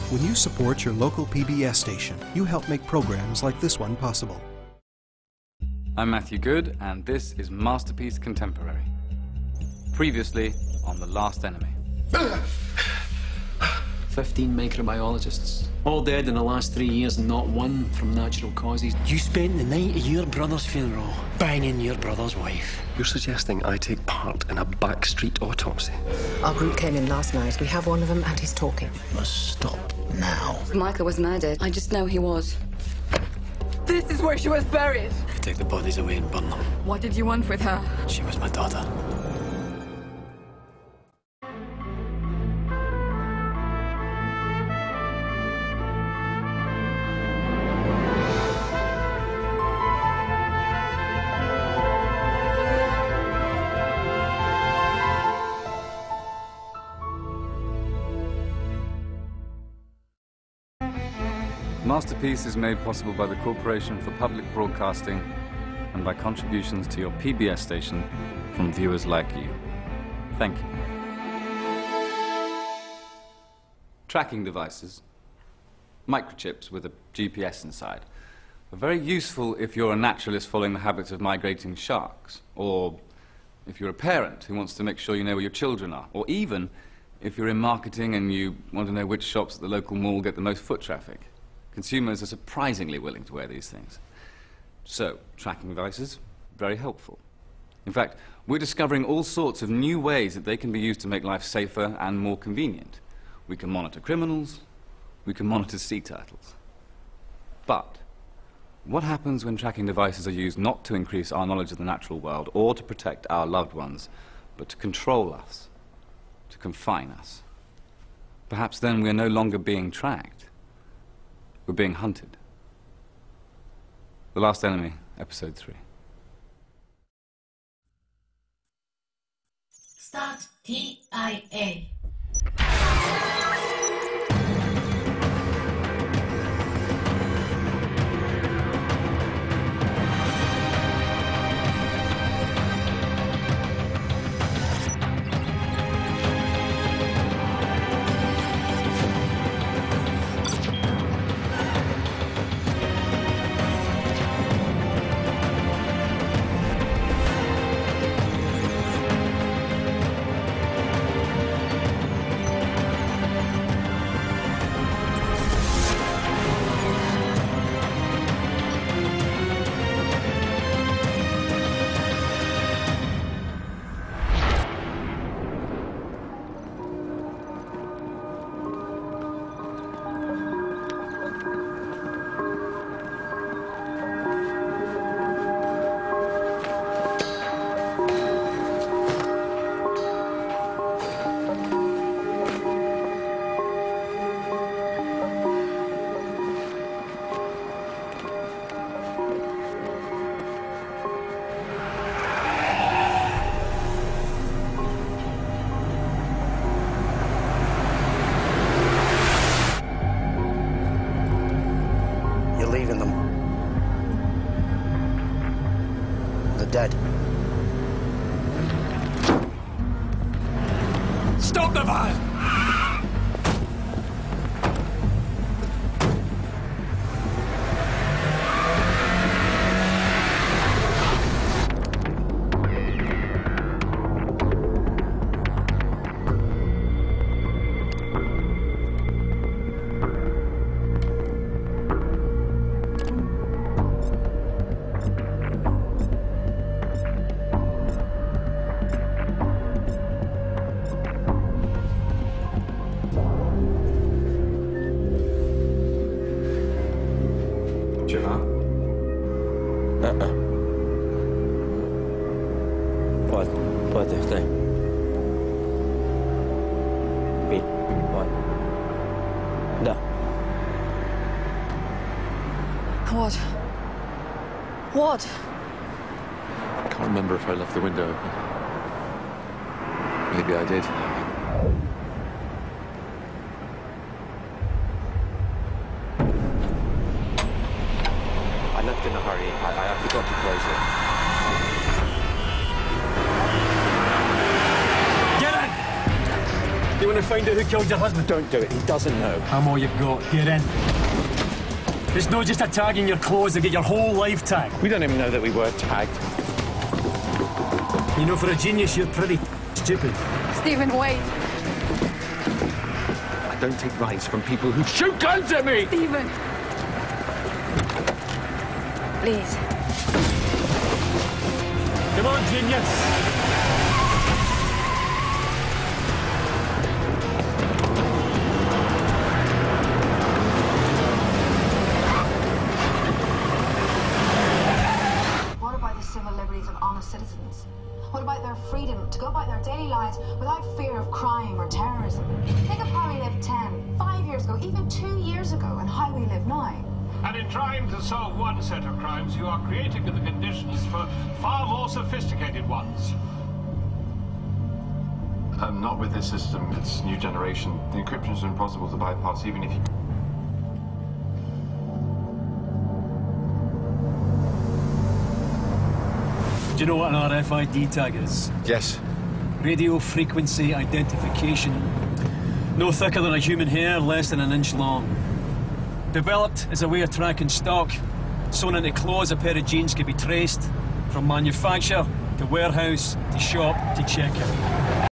When you support your local PBS station, you help make programs like this one possible. I'm Matthew Good, and this is Masterpiece Contemporary. Previously on The Last Enemy. 15 microbiologists, all dead in the last 3 years, and not one from natural causes. You spent the night of your brother's funeral banging your brother's wife. You're suggesting I take part in a backstreet autopsy? Our group came in last night. We have one of them, and he's talking. You must stop now. Michael was murdered. I just know he was. This is where she was buried. You take the bodies away and burn them. What did you want with her? She was my daughter. Masterpiece is made possible by the Corporation for Public Broadcasting and by contributions to your PBS station from viewers like you. Thank you. Tracking devices, microchips with a GPS inside, are very useful if you're a naturalist following the habits of migrating sharks, or if you're a parent who wants to make sure you know where your children are, or even if you're in marketing and you want to know which shops at the local mall get the most foot traffic. Consumers are surprisingly willing to wear these things. So, tracking devices, very helpful. In fact, we're discovering all sorts of new ways that they can be used to make life safer and more convenient. We can monitor criminals, we can monitor sea turtles. But what happens when tracking devices are used not to increase our knowledge of the natural world or to protect our loved ones, but to control us, to confine us? Perhaps then we are no longer being tracked. We're being hunted. The Last Enemy, Episode 3. Start TIA. Dead. Stop the fire! Pode estar. Me. What? Da. What? What? I can't remember if I left the window open. Maybe I did. I left in a hurry. I forgot to close it. Get in! You want to find out who killed your husband? Don't do it. He doesn't know. I'm all you've got. Get in. It's not just a tag in your clothes, they get your whole life tagged. We don't even know that we were tagged. You know, for a genius, you're pretty stupid. Stephen, wait. I don't take rides from people who shoot guns at me! Stephen. Please. Come on, genius. What about the civil liberties of honest citizens? What about their freedom to go about their daily lives without fear of crime or terrorism? Think of how we lived 10, 5 years ago, even 2 years ago, and how we live now. And in trying to solve one set of crimes, you are creating the conditions for far more sophisticated ones. Not with this system. It's new generation. The encryption is impossible to bypass, even if you... Do you know what an RFID tag is? Yes. Radio frequency identification. No thicker than a human hair, less than an inch long. Developed as a way of tracking stock. Sewn into clothes, a pair of jeans can be traced from manufacture to warehouse to shop to checkout.